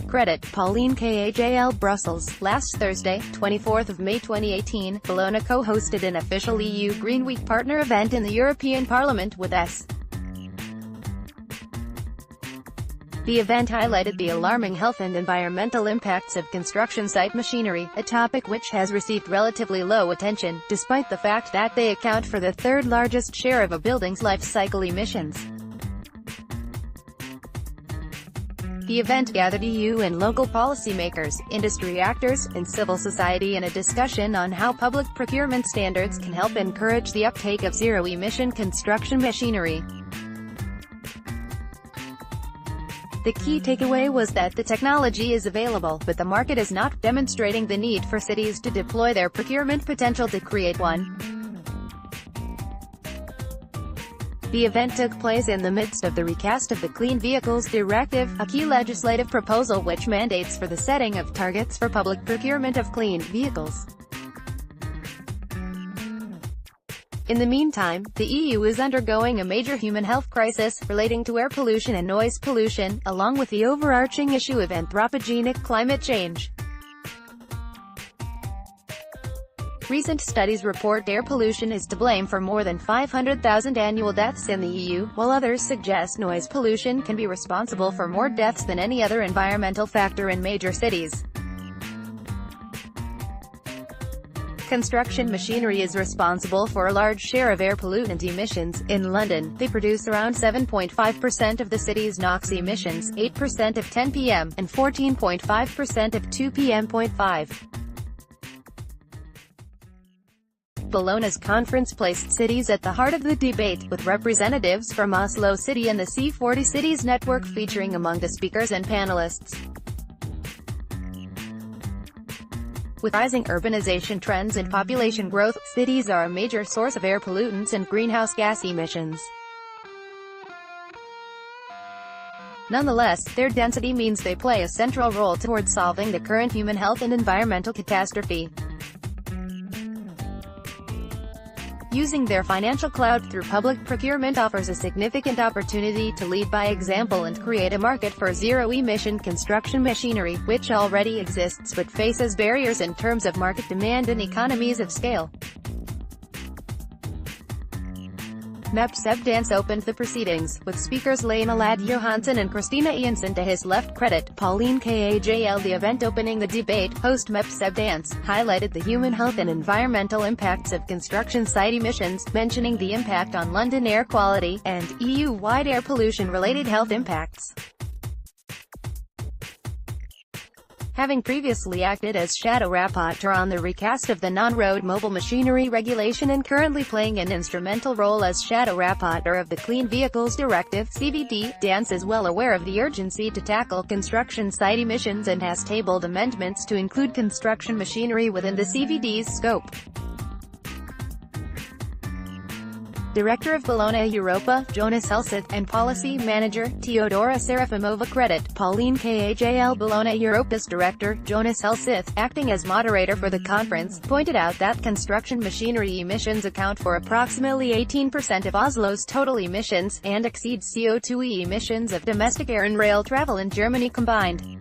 Credit, Pauline Kajl Brussels. Last Thursday, 24th of May 2018, Bellona co-hosted an official EU Greenweek Partner event in the European Parliament with S&D. The event highlighted the alarming health and environmental impacts of construction site machinery, a topic which has received relatively low attention, despite the fact that they account for the third largest share of a building's life cycle emissions. The event gathered EU and local policymakers, industry actors, and civil society in a discussion on how public procurement standards can help encourage the uptake of zero-emission construction machinery. The key takeaway was that the technology is available, but the market is not, demonstrating the need for cities to deploy their procurement potential to create one. The event took place in the midst of the recast of the Clean Vehicles Directive, a key legislative proposal which mandates for the setting of targets for public procurement of clean vehicles. In the meantime, the EU is undergoing a major human health crisis, relating to air pollution and noise pollution, along with the overarching issue of anthropogenic climate change. Recent studies report air pollution is to blame for more than 500,000 annual deaths in the EU, while others suggest noise pollution can be responsible for more deaths than any other environmental factor in major cities. Construction machinery is responsible for a large share of air pollutant emissions. In London, they produce around 7.5% of the city's NOx emissions, 8% of 10 p.m., and 14.5% of 2 p.m.5. Bellona's conference placed cities at the heart of the debate, with representatives from Oslo City and the C40 Cities Network featuring among the speakers and panelists. With rising urbanization trends and population growth, cities are a major source of air pollutants and greenhouse gas emissions. Nonetheless, their density means they play a central role towards solving the current human health and environmental catastrophe. Using their financial clout through public procurement offers a significant opportunity to lead by example and create a market for zero-emission construction machinery, which already exists but faces barriers in terms of market demand and economies of scale. MEP Seb Dance opened the proceedings, with speakers Lena Ladd Johansson and Christina Iansen to his left. Credit, Pauline Kajl. The event opening the debate, host MEP Seb Dance, highlighted the human health and environmental impacts of construction site emissions, mentioning the impact on London air quality, and EU-wide air pollution-related health impacts. Having previously acted as shadow rapporteur on the recast of the non-road mobile machinery regulation and currently playing an instrumental role as shadow rapporteur of the Clean Vehicles Directive (CVD), Dance is well aware of the urgency to tackle construction site emissions and has tabled amendments to include construction machinery within the CVD's scope. Director of Bellona Europa, Jonas Helseth, and Policy Manager, Teodora Serafimova. Credit, Pauline Kajl. Bellona Europa's Director, Jonas Helseth, acting as moderator for the conference, pointed out that construction machinery emissions account for approximately 18% of Oslo's total emissions, and exceed CO2e emissions of domestic air and rail travel in Germany combined.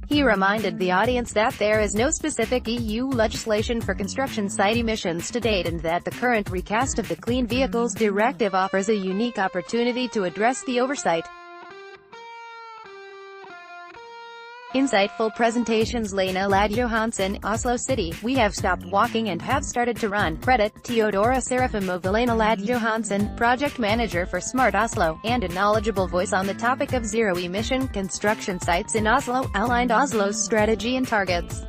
He reminded the audience that there is no specific EU legislation for construction site emissions to date and that the current recast of the Clean Vehicles Directive offers a unique opportunity to address the oversight. Insightful presentations. Lena Ladd Johansson, Oslo City. We have stopped walking and have started to run. Credit, Teodora Serafimova. Lena Ladd Johansson, project manager for Smart Oslo, and a knowledgeable voice on the topic of zero-emission construction sites in Oslo, outlined Oslo's strategy and targets.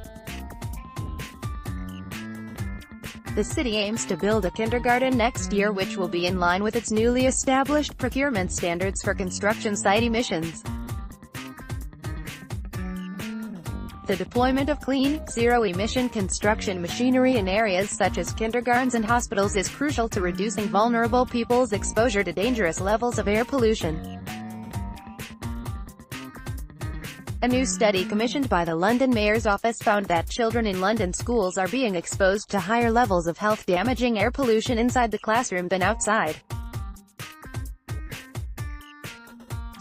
The city aims to build a kindergarten next year which will be in line with its newly established procurement standards for construction site emissions. The deployment of clean, zero-emission construction machinery in areas such as kindergartens and hospitals is crucial to reducing vulnerable people's exposure to dangerous levels of air pollution. A new study commissioned by the London Mayor's Office found that children in London schools are being exposed to higher levels of health-damaging air pollution inside the classroom than outside.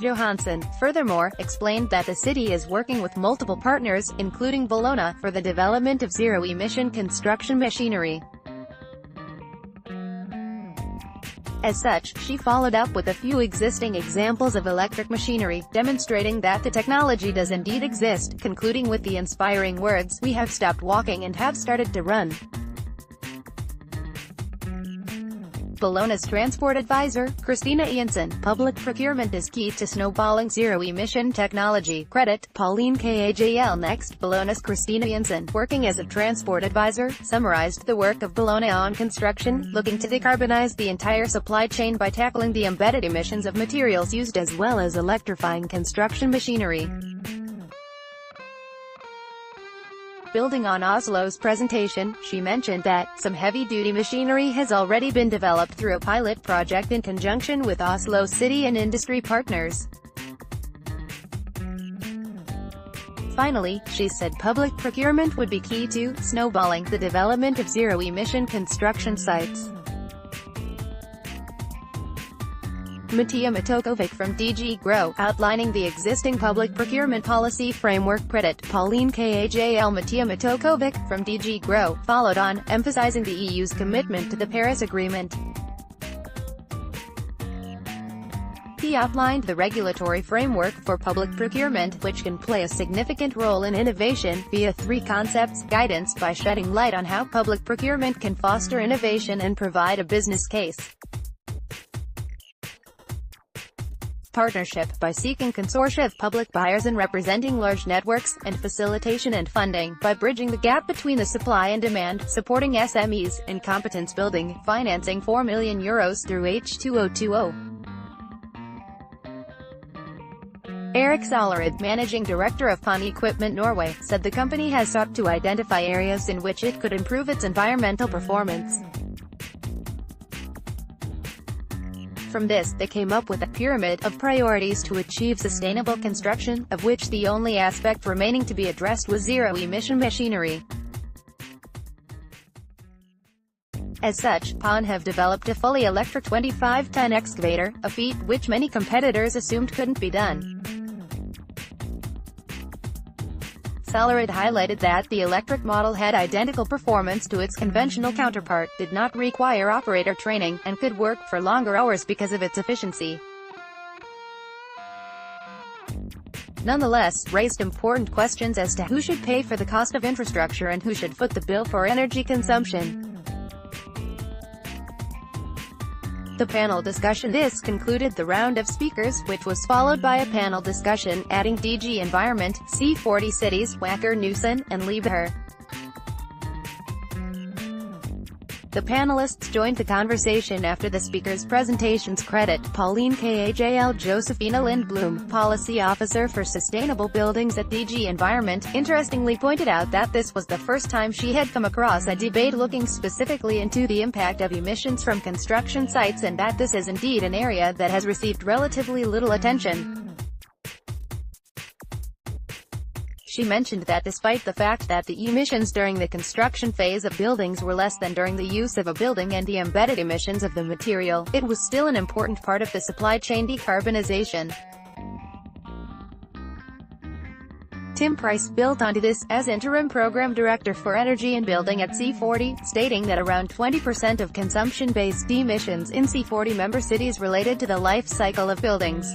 Johansson, furthermore, explained that the city is working with multiple partners, including Bellona, for the development of zero-emission construction machinery. As such, she followed up with a few existing examples of electric machinery, demonstrating that the technology does indeed exist, concluding with the inspiring words, "We have stopped walking and have started to run." Bellona's transport advisor, Christina Ianson, public procurement is key to snowballing zero-emission technology. Credit, Pauline Kajl. Next, Bellona's Christina Ianson, working as a transport advisor, summarized the work of Bellona on construction, looking to decarbonize the entire supply chain by tackling the embedded emissions of materials used as well as electrifying construction machinery. Building on Oslo's presentation, she mentioned that some heavy-duty machinery has already been developed through a pilot project in conjunction with Oslo city and industry partners. Finally, she said public procurement would be key to snowballing the development of zero-emission construction sites. Matija Matokovic from DG GROW, outlining the existing public procurement policy framework. Credit, Pauline Kajl. Matija Matokovic, from DG GROW, followed on, emphasizing the EU's commitment to the Paris Agreement. He outlined the regulatory framework for public procurement, which can play a significant role in innovation, via 3 concepts: guidance, by shedding light on how public procurement can foster innovation and provide a business case; partnership, by seeking consortia of public buyers and representing large networks; and facilitation and funding, by bridging the gap between the supply and demand, supporting SMEs, in competence building, financing €4 million through H2020. Erik Solerud, managing director of Pon Equipment Norway, said the company has sought to identify areas in which it could improve its environmental performance. From this, they came up with a pyramid of priorities to achieve sustainable construction, of which the only aspect remaining to be addressed was zero-emission machinery. As such, Pon have developed a fully electric 25-ton excavator, a feat which many competitors assumed couldn't be done. Solerud highlighted that the electric model had identical performance to its conventional counterpart, did not require operator training, and could work for longer hours because of its efficiency. Nonetheless, raised important questions as to who should pay for the cost of infrastructure and who should foot the bill for energy consumption. The panel discussion. This concluded the round of speakers, which was followed by a panel discussion, adding DG Environment, C40 Cities, Wacker Neuson, and liveable. The panelists joined the conversation after the speakers' presentations. Credit, Pauline Kajl. Josephina Lindblom, Policy Officer for Sustainable Buildings at DG Environment, interestingly pointed out that this was the first time she had come across a debate looking specifically into the impact of emissions from construction sites, and that this is indeed an area that has received relatively little attention. She mentioned that despite the fact that the emissions during the construction phase of buildings were less than during the use of a building and the embedded emissions of the material, it was still an important part of the supply chain decarbonization. Tim Price built onto this, as interim program director for energy and building at C40, stating that around 20% of consumption-based emissions in C40 member cities related to the life cycle of buildings.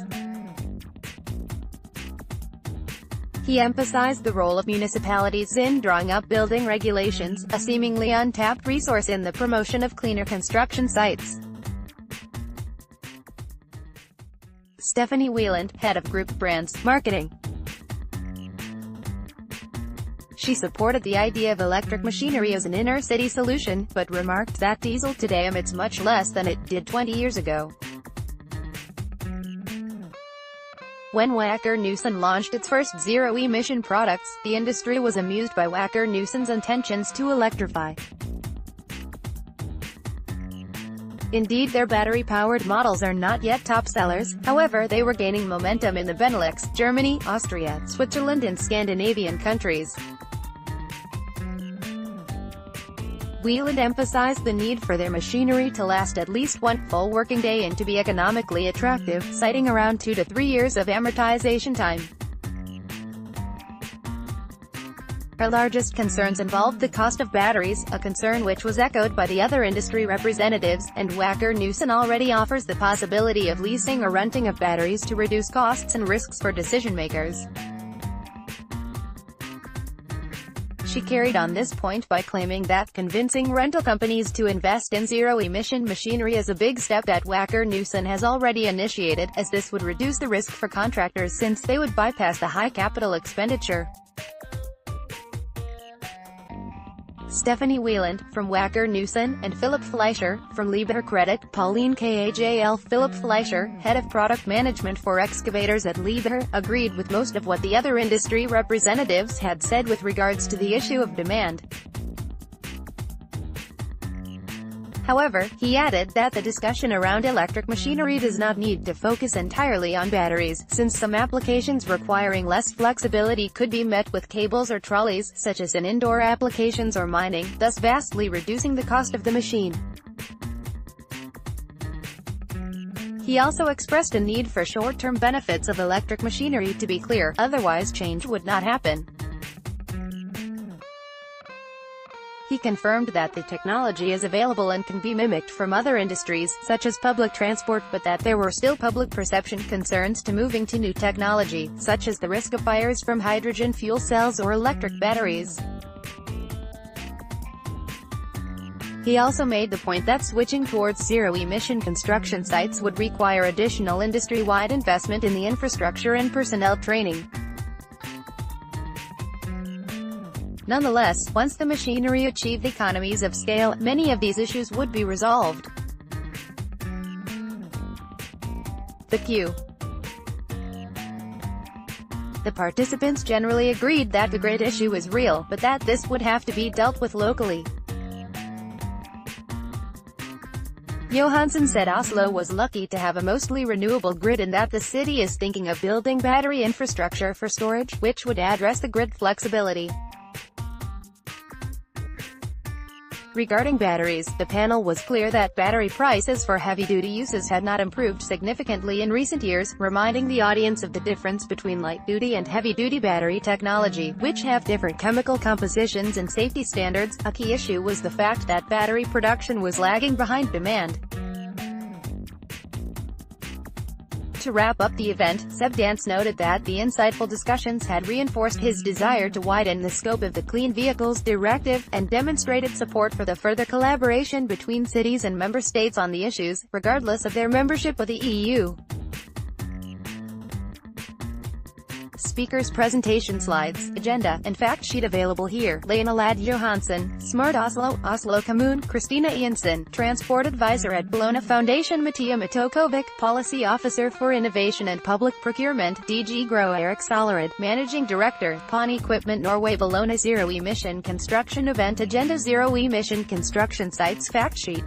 He emphasized the role of municipalities in drawing up building regulations, a seemingly untapped resource in the promotion of cleaner construction sites. Stephanie Wieland, head of Group Brands Marketing. She supported the idea of electric machinery as an inner-city solution, but remarked that diesel today emits much less than it did 20 years ago. When Wacker Neuson launched its first zero-emission products, the industry was amused by Wacker Neuson's intentions to electrify. Indeed, their battery-powered models are not yet top sellers, however they were gaining momentum in the Benelux, Germany, Austria, Switzerland and Scandinavian countries. Wieland emphasized the need for their machinery to last at least one full working day and to be economically attractive, citing around 2 to 3 years of amortization time. Her largest concerns involved the cost of batteries, a concern which was echoed by the other industry representatives, and Wacker-Neuson already offers the possibility of leasing or renting of batteries to reduce costs and risks for decision-makers. She carried on this point by claiming that convincing rental companies to invest in zero-emission machinery is a big step that Wacker-Neuson has already initiated, as this would reduce the risk for contractors since they would bypass the high capital expenditure. Stephanie Wieland, from Wacker-Neuson, and Philip Fleischer, from liveable Credit. Pauline Kajl Philip Fleischer, head of product management for excavators at liveable, agreed with most of what the other industry representatives had said with regards to the issue of demand. However, he added that the discussion around electric machinery does not need to focus entirely on batteries, since some applications requiring less flexibility could be met with cables or trolleys, such as in indoor applications or mining, thus vastly reducing the cost of the machine. He also expressed a need for short-term benefits of electric machinery to be clear, otherwise change would not happen. He confirmed that the technology is available and can be mimicked from other industries, such as public transport, but that there were still public perception concerns to moving to new technology, such as the risk of fires from hydrogen fuel cells or electric batteries. He also made the point that switching towards zero-emission construction sites would require additional industry-wide investment in the infrastructure and personnel training. Nonetheless, once the machinery achieved economies of scale, many of these issues would be resolved. The participants generally agreed that the grid issue is real, but that this would have to be dealt with locally. Johansson said Oslo was lucky to have a mostly renewable grid and that the city is thinking of building battery infrastructure for storage, which would address the grid flexibility. Regarding batteries, the panel was clear that battery prices for heavy-duty uses had not improved significantly in recent years, reminding the audience of the difference between light-duty and heavy-duty battery technology, which have different chemical compositions and safety standards. A key issue was the fact that battery production was lagging behind demand. To wrap up the event, Seb Dance noted that the insightful discussions had reinforced his desire to widen the scope of the Clean Vehicles Directive, and demonstrated support for the further collaboration between cities and member states on the issues, regardless of their membership of the EU. Speakers' presentation slides, agenda, and fact sheet available here. Lena Ladd Johansson, Smart Oslo, Oslo Kommune. Christina Iansen, Transport Advisor at Bellona Foundation. Mattia Matokovic, Policy Officer for Innovation and Public Procurement. DG Grow. Eric Solerud, Managing Director, Pawn Equipment Norway. Bellona Zero Emission Construction Event Agenda. Zero Emission Construction Sites Fact Sheet.